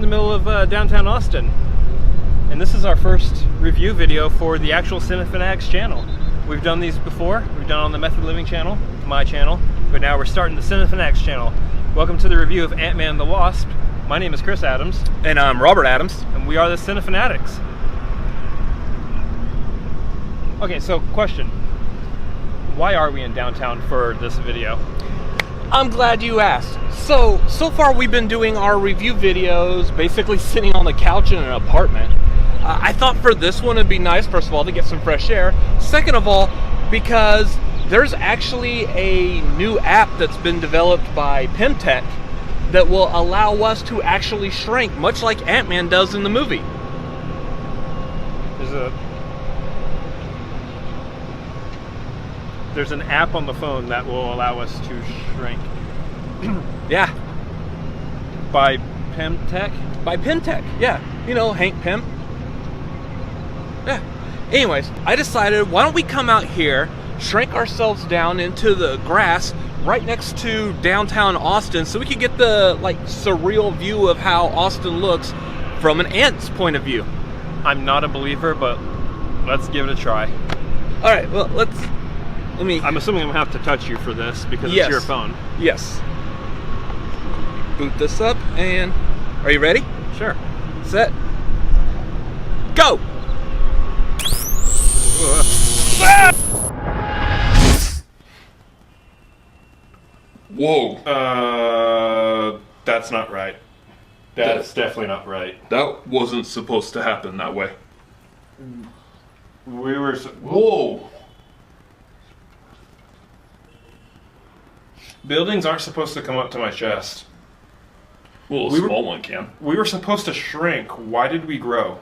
in the middle of downtown Austin, and this is our first review video for the actual Cinefanatics channel. We've done these before. We've done on the Method Living channel, my channel, but now we're starting the Cinefanatics channel. Welcome to the review of Ant-Man and the Wasp. My name is Chris Adams. And I'm Robert Adams. And we are the Cinefanatics. Okay, so question. Why are we in downtown for this video? I'm glad you asked. So far we've been doing our review videos, basically sitting on the couch in an apartment. I thought for this one it'd be nice, first of all, to get some fresh air. Second of all, because there's actually a new app that's been developed by Pimtech that will allow us to actually shrink, much like Ant-Man does in the movie. There's an app on the phone that will allow us to shrink. Yeah. By Pimtech? By Pimtech, yeah. You know, Hank Pym. Yeah. Anyways, I decided, why don't we come out here, shrink ourselves down into the grass right next to downtown Austin so we could get the, surreal view of how Austin looks from an ant's point of view. I'm not a believer, but let's give it a try. Alright, well, I'm assuming I'm gonna have to touch you for this because Yes. it's your phone. Yes. Boot this up and... Are you ready? Sure. Set. Go! Whoa. That's not right. That's definitely not right. That wasn't supposed to happen that way. Whoa. Buildings aren't supposed to come up to my chest. Well, a small one can. We were supposed to shrink. Why did we grow?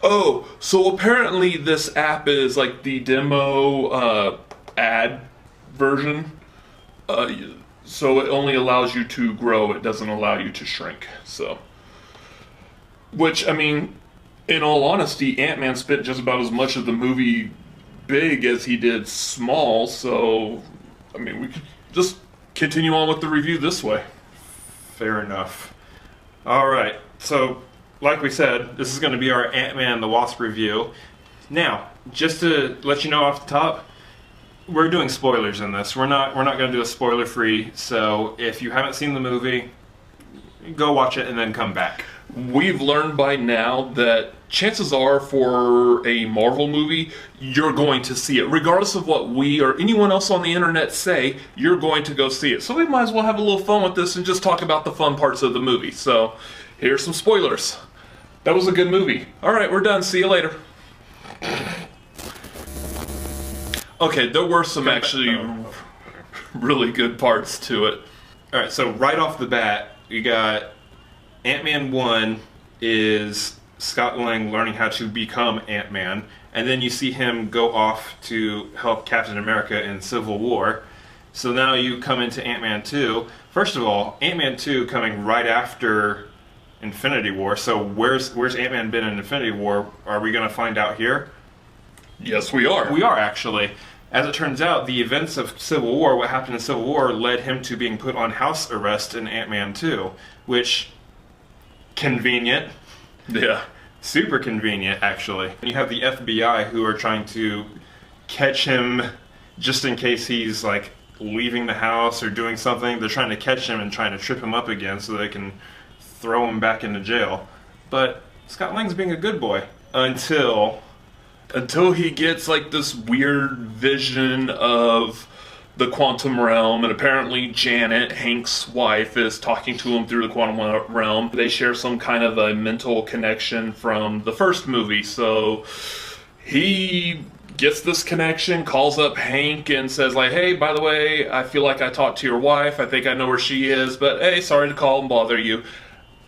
Oh, so apparently this app is like the demo ad version. So it only allows you to grow, it doesn't allow you to shrink. So, which, I mean, in all honesty, Ant-Man spent just about as much of the movie big as he did small, so, I mean, we could just continue on with the review this way. Fair enough. Alright, so, like we said, this is going to be our Ant-Man and the Wasp review. Now, just to let you know off the top, we're doing spoilers in this. We're not going to do a spoiler-free, so if you haven't seen the movie, go watch it and then come back. We've learned by now that chances are for a Marvel movie, you're going to see it. Regardless of what we or anyone else on the internet say, you're going to go see it. So we might as well have a little fun with this and just talk about the fun parts of the movie. So here's some spoilers. That was a good movie. Alright, we're done. See you later. Okay, there were some actually really good parts to it. Alright, so right off the bat, you got Ant-Man 1 is Scott Lang learning how to become Ant-Man, and then you see him go off to help Captain America in Civil War. So now you come into Ant-Man 2. First of all, Ant-Man 2 coming right after Infinity War, so where's Ant-Man been in Infinity War? Are we going to find out here? Yes, we are. We are, actually. As it turns out, the events of Civil War, what happened in Civil War, led him to being put on house arrest in Ant-Man 2, which... convenient. Yeah. Super convenient, actually. And you have the FBI who are trying to catch him just in case he's, leaving the house or doing something. They're trying to catch him and trying to trip him up again so they can throw him back into jail. But Scott Lang's being a good boy. Until he gets, this weird vision of the quantum realm, and apparently Janet, Hank's wife, is talking to him through the quantum realm. They share some kind of a mental connection from the first movie, so he gets this connection, calls up Hank and says, hey, by the way, I feel like I talked to your wife, I think I know where she is, but hey, sorry to call and bother you.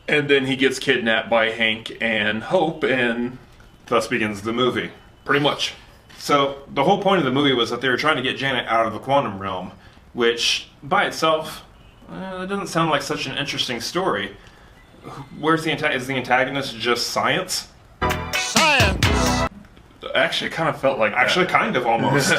And then he gets kidnapped by Hank and Hope, and thus begins the movie. Pretty much. So, the whole point of the movie was that they were trying to get Janet out of the quantum realm, which, by itself, it doesn't sound like such an interesting story. Is the antagonist just science? Science! Actually, it kind of felt like that. Actually, kind of, almost.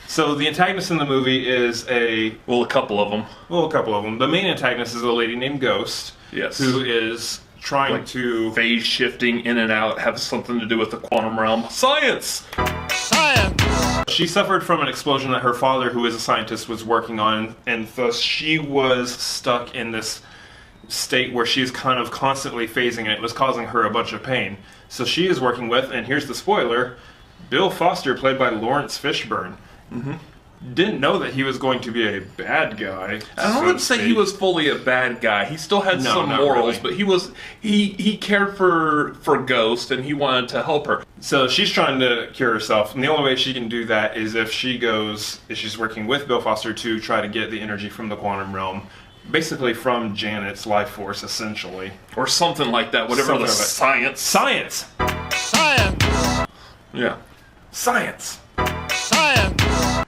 So the antagonist in the movie is a couple of them. Well, a couple of them. The main antagonist is a lady named Ghost. Yes. Who is trying to... phase shifting in and out has something to do with the quantum realm. Science! Science! She suffered from an explosion that her father, who is a scientist, was working on, and thus she was stuck in this state where she's kind of constantly phasing, and it was causing her a bunch of pain. So she is working with, and here's the spoiler, Bill Foster, played by Lawrence Fishburne. Mm-hmm. Didn't know that he was going to be a bad guy. I wouldn't say he was fully a bad guy. He still had some morals, really. But he cared for Ghost, and he wanted to help her. So she's trying to cure herself, and the only way she can do that is if she's working with Bill Foster to try to get the energy from the quantum realm. Basically from Janet's life force, essentially. Or something like that, whatever Something the science. Science! Science! Yeah. Science! Science!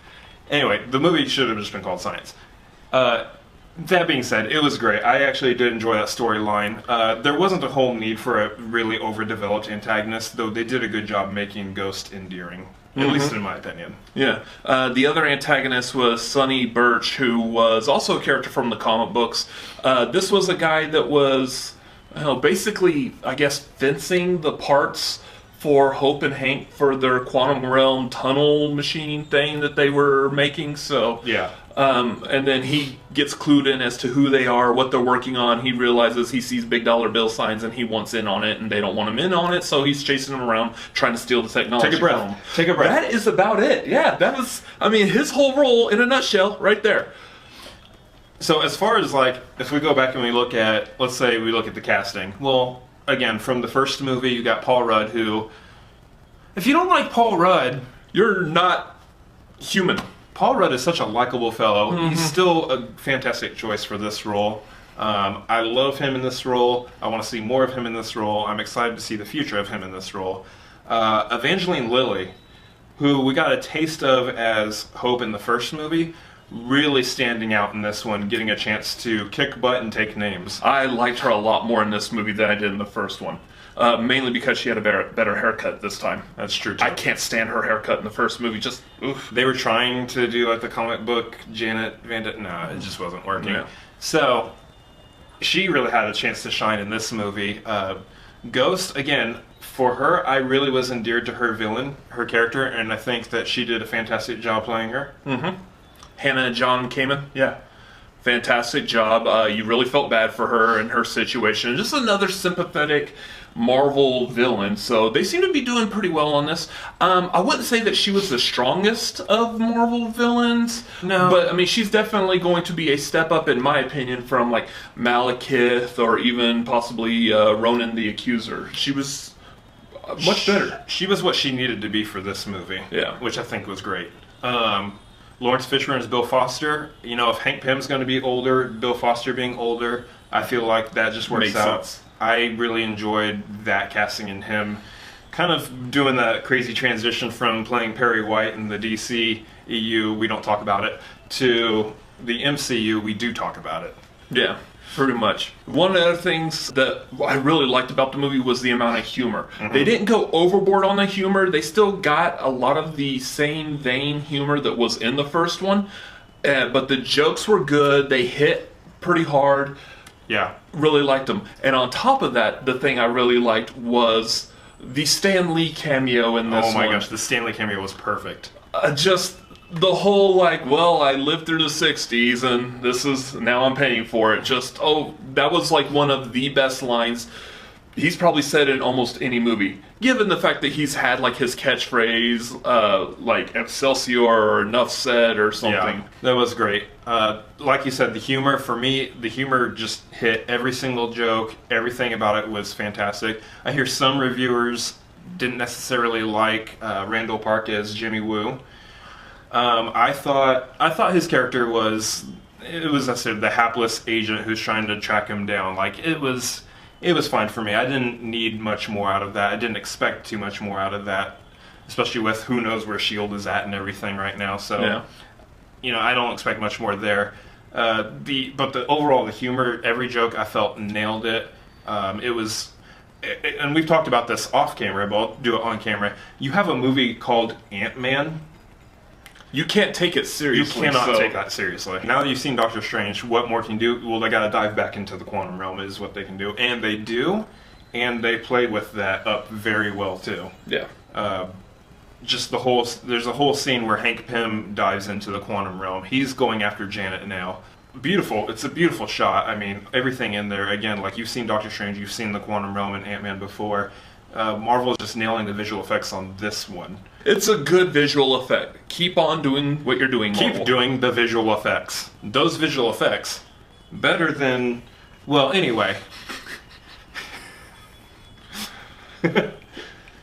Anyway, the movie should have just been called Science. That being said, it was great. I actually did enjoy that storyline. There wasn't a whole need for a really overdeveloped antagonist, though they did a good job making Ghost endearing. At least in my opinion. Yeah. The other antagonist was Sonny Birch, who was also a character from the comic books. This was a guy that was basically, I guess, fencing the parts for Hope and Hank for their quantum realm tunnel machine thing that they were making. So yeah. And then he gets clued in as to who they are, what they're working on. He realizes he sees big dollar bill signs and he wants in on it, and they don't want him in on it, so he's chasing them around trying to steal the technology. Take a breath. From them. Take a breath. That is about it. Yeah, that was, his whole role in a nutshell right there. So as far as if we go back and we look at, let's say we look at the casting. Well, again, from the first movie, you got Paul Rudd, who, if you don't like Paul Rudd, you're not human. Paul Rudd is such a likable fellow. Mm-hmm. He's still a fantastic choice for this role. I love him in this role. I want to see more of him in this role. I'm excited to see the future of him in this role. Evangeline Lilly, who we got a taste of as Hope in the first movie, really standing out in this one, getting a chance to kick butt and take names. I liked her a lot more in this movie than I did in the first one. Mainly because she had a better haircut this time. That's true, too. I can't stand her haircut in the first movie. Just, oof. They were trying to do the comic book Janet Van Dyne. No, it just wasn't working. Yeah. So, she really had a chance to shine in this movie. Ghost, again, for her, I really was endeared to her villain, her character, and I think that she did a fantastic job playing her. Mm-hmm. Hannah John Kamen. Yeah. Fantastic job. You really felt bad for her and her situation. Just another sympathetic Marvel villain. So they seem to be doing pretty well on this. I wouldn't say that she was the strongest of Marvel villains. No. But, she's definitely going to be a step up, in my opinion, from, Malekith or even possibly Ronan the Accuser. She was much better. She was what she needed to be for this movie. Yeah. Which I think was great. Lawrence Fishburne is Bill Foster. If Hank Pym's going to be older, Bill Foster being older, I feel like that just works out. Sense. I really enjoyed that casting in him. Kind of doing that crazy transition from playing Perry White in the DC EU, we don't talk about it, to the MCU, we do talk about it. Yeah. Pretty much. One of the other things that I really liked about the movie was the amount of humor. Mm-hmm. They didn't go overboard on the humor. They still got a lot of the same vein humor that was in the first one. But the jokes were good. They hit pretty hard. Yeah. Really liked them. And on top of that, the thing I really liked was the Stan Lee cameo in this one. Oh my gosh, the Stan Lee cameo was perfect. Just the whole, I lived through the 60s and this is, now I'm paying for it. That was one of the best lines he's probably said in almost any movie. Given the fact that he's had, his catchphrase, Excelsior or Enough Said or something. Yeah, that was great. Like you said, the humor, for me, the humor just hit every single joke. Everything about it was fantastic. I hear some reviewers didn't necessarily like Randall Park as Jimmy Woo. I thought his character was the hapless agent who's trying to track him down. It was fine for me. I didn't need much more out of that. I didn't expect too much more out of that, especially with who knows where S.H.I.E.L.D. is at and everything right now. So, yeah. I don't expect much more there. But the overall, the humor, every joke I felt nailed it. It was, and we've talked about this off camera, but I'll do it on camera. You have a movie called Ant-Man. You can't take it You seriously. cannot take that seriously. Now that you've seen Doctor Strange, what more can you do? Well, they gotta dive back into the quantum realm is what they can do. And they do, and they play with that up very well, too. Yeah. Just there's a whole scene where Hank Pym dives into the quantum realm. He's going after Janet now. Beautiful. It's a beautiful shot. I mean, everything in there, again, like you've seen Doctor Strange, you've seen the quantum realm and Ant-Man before. Marvel is just nailing the visual effects on this one. It's a good visual effect. Keep on doing what you're doing, Marvel. Keep doing the visual effects. Those visual effects, better than, well, anyway.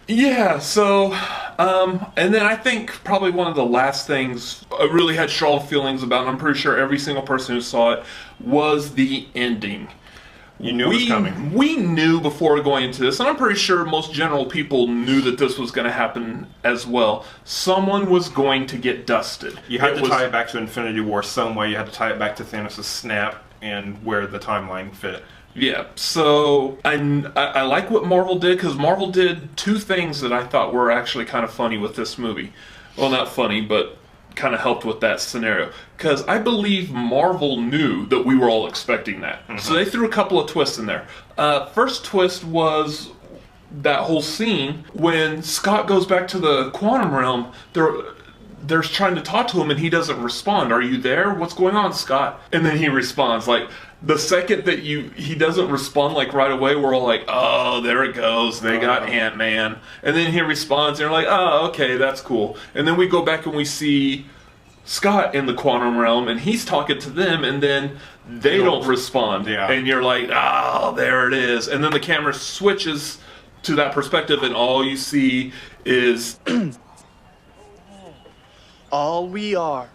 Yeah, so, and then I think probably one of the last things I really had strong feelings about, and I'm pretty sure every single person who saw it, was the ending. You knew it was coming. We knew before going into this, and I'm pretty sure most general people knew that this was going to happen as well. Someone was going to get dusted. You had to tie it back to Infinity War some way. You had to tie it back to Thanos' snap and where the timeline fit. Yeah, so I like what Marvel did, because Marvel did two things that I thought were actually kind of funny with this movie. Well, not funny, but kind of helped with that scenario. Because I believe Marvel knew that we were all expecting that. Mm-hmm. So they threw a couple of twists in there. First twist was that whole scene when Scott goes back to the quantum realm. They're trying to talk to him and he doesn't respond. Are you there? What's going on, Scott? And then he responds. Like, the second that he doesn't respond like right away, we're all like, oh, there it goes. They got Ant-Man. And then he responds and you're like, oh, okay, that's cool. And then we go back and we see Scott in the quantum realm and he's talking to them and then they don't respond. Yeah. And you're like, oh, there it is. And then the camera switches to that perspective and all you see is... All we are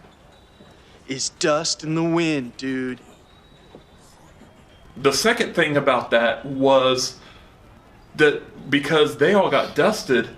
is dust in the wind, dude. The second thing about that was that because they all got dusted,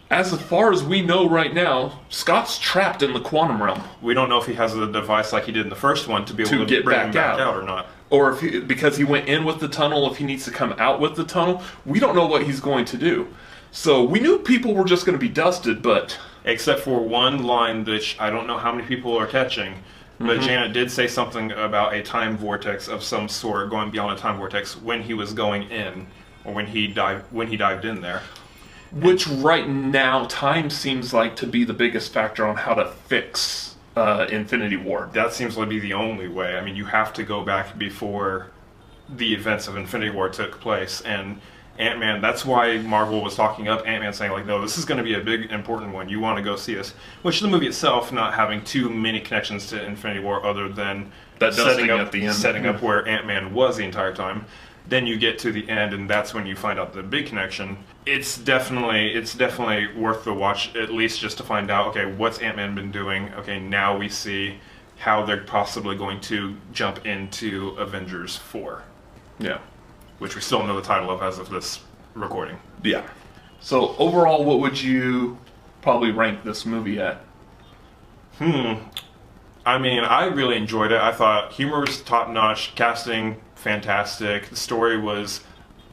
as far as we know right now, Scott's trapped in the quantum realm. We don't know if he has a device like he did in the first one to be able to get bring back him back out. out or not. Or if because he went in with the tunnel, if he needs to come out with the tunnel, we don't know what he's going to do. So we knew people were just going to be dusted, but... Except for one line which I don't know how many people are catching, but Janet did say something about a time vortex of some sort, going beyond a time vortex, when he was going in, or when he dived in there. Which right now, time seems like to be the biggest factor on how to fix Infinity War. That seems to be the only way. I mean, you have to go back before the events of Infinity War took place, and Ant-Man, that's why Marvel was talking up Ant-Man, saying like, no, this is going to be a big, important one. You want to go see this. Which the movie itself, not having too many connections to Infinity War other than that setting up at the end. Setting up where Ant-Man was the entire time. Then you get to the end, and that's when you find out the big connection. It's definitely worth the watch, at least just to find out, okay, what's Ant-Man been doing? Okay, now we see how they're possibly going to jump into Avengers 4. Yeah. Which we still don't know the title of as of this recording. Yeah. So overall, what would you probably rank this movie at? I mean, I really enjoyed it. I thought humor was top-notch, casting fantastic. The story was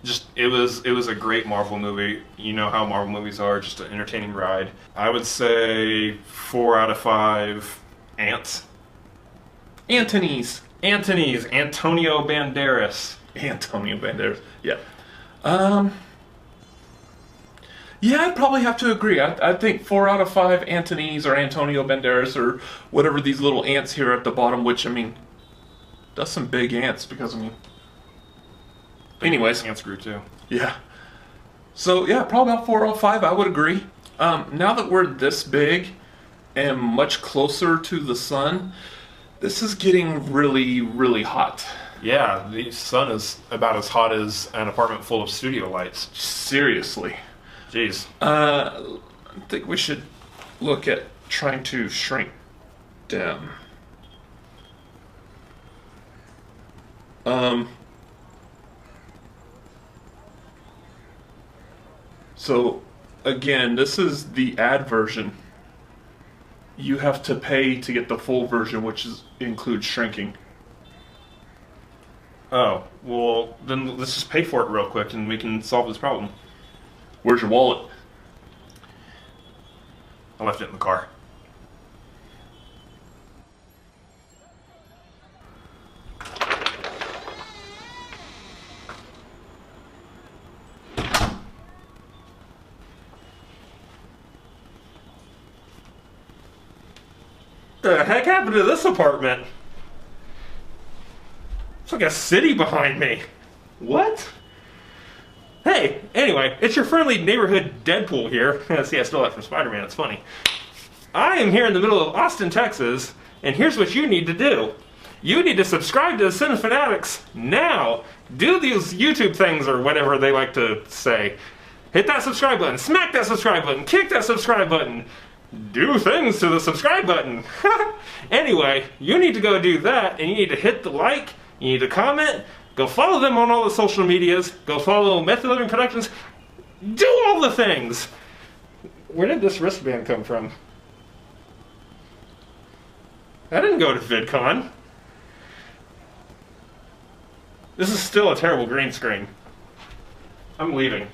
just, it was a great Marvel movie. You know how Marvel movies are, just an entertaining ride. I would say 4 out of 5 ants. Antonio Banderas. Antonio Banderas. Yeah. Yeah, I'd probably have to agree. I think 4 out of 5 Antonys or Antonio Banderas or whatever these little ants here at the bottom, which, I mean, that's some big ants because, I mean... Anyways. Ants grew too. Yeah. So, yeah, probably about 4 out of 5, I would agree. Now that we're this big and much closer to the sun, this is getting really, really hot. Yeah, the sun is about as hot as an apartment full of studio lights. Seriously. Jeez. I think we should look at trying to shrink down. So, again, this is the ad version. You have to pay to get the full version, which includes shrinking. Oh, well, then let's just pay for it real quick and we can solve this problem. Where's your wallet? I left it in the car. the heck happened to this apartment? It's like a city behind me. What? Hey, anyway, it's your friendly neighborhood Deadpool here. See, I stole that from Spider-Man, it's funny. I am here in the middle of Austin, Texas, and here's what you need to do. You need to subscribe to Cinefanatics now. Do these YouTube things or whatever they like to say. Hit that subscribe button, smack that subscribe button, kick that subscribe button. Do things to the subscribe button. Anyway, you need to go do that, and you need to hit the like, you need to comment, go follow them on all the social medias, go follow Method Living Productions, do all the things. Where did this wristband come from? I didn't go to VidCon. This is still a terrible green screen. I'm leaving.